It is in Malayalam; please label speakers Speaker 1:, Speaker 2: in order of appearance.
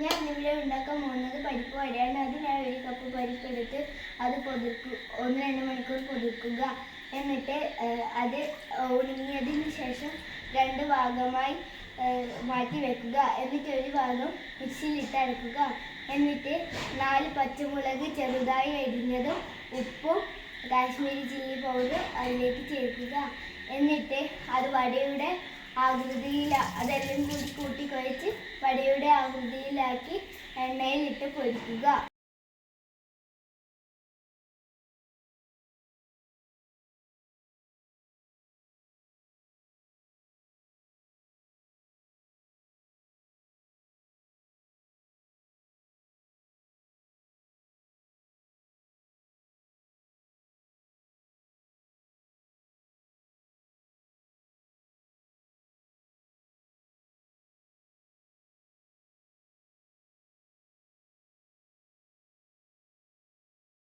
Speaker 1: ഞാൻ ഇവിടെ ഉണ്ടാക്കാൻ പോകുന്നത് പരിപ്പ് വടയാണ്. അതിനായി 1 കപ്പ് പരിപ്പെടുത്ത് അത് 1-2 മണിക്കൂർ പൊതിർക്കുക. എന്നിട്ട് അത് ഉണങ്ങിയതിന് ശേഷം 2 ഭാഗമായി മാറ്റി വെക്കുക. എന്നിട്ട് ഒരു ഭാഗം മിക്സിയിലിട്ട് അരക്കുക. എന്നിട്ട് 4 പച്ചമുളക് ചെറുതായി അരിഞ്ഞതും ഉപ്പും കാശ്മീരി ചില്ലി പൗഡർ അതിലേക്ക് ചേർക്കുക. എന്നിട്ട് അത് വടയുടെ ആകൃതിയിൽ അതെല്ലാം കൂടി കൂട്ടി കുഴച്ച് വടയുടെ ആകൃതിയിലാക്കി എണ്ണയിലിട്ട് പൊരിക്കുക.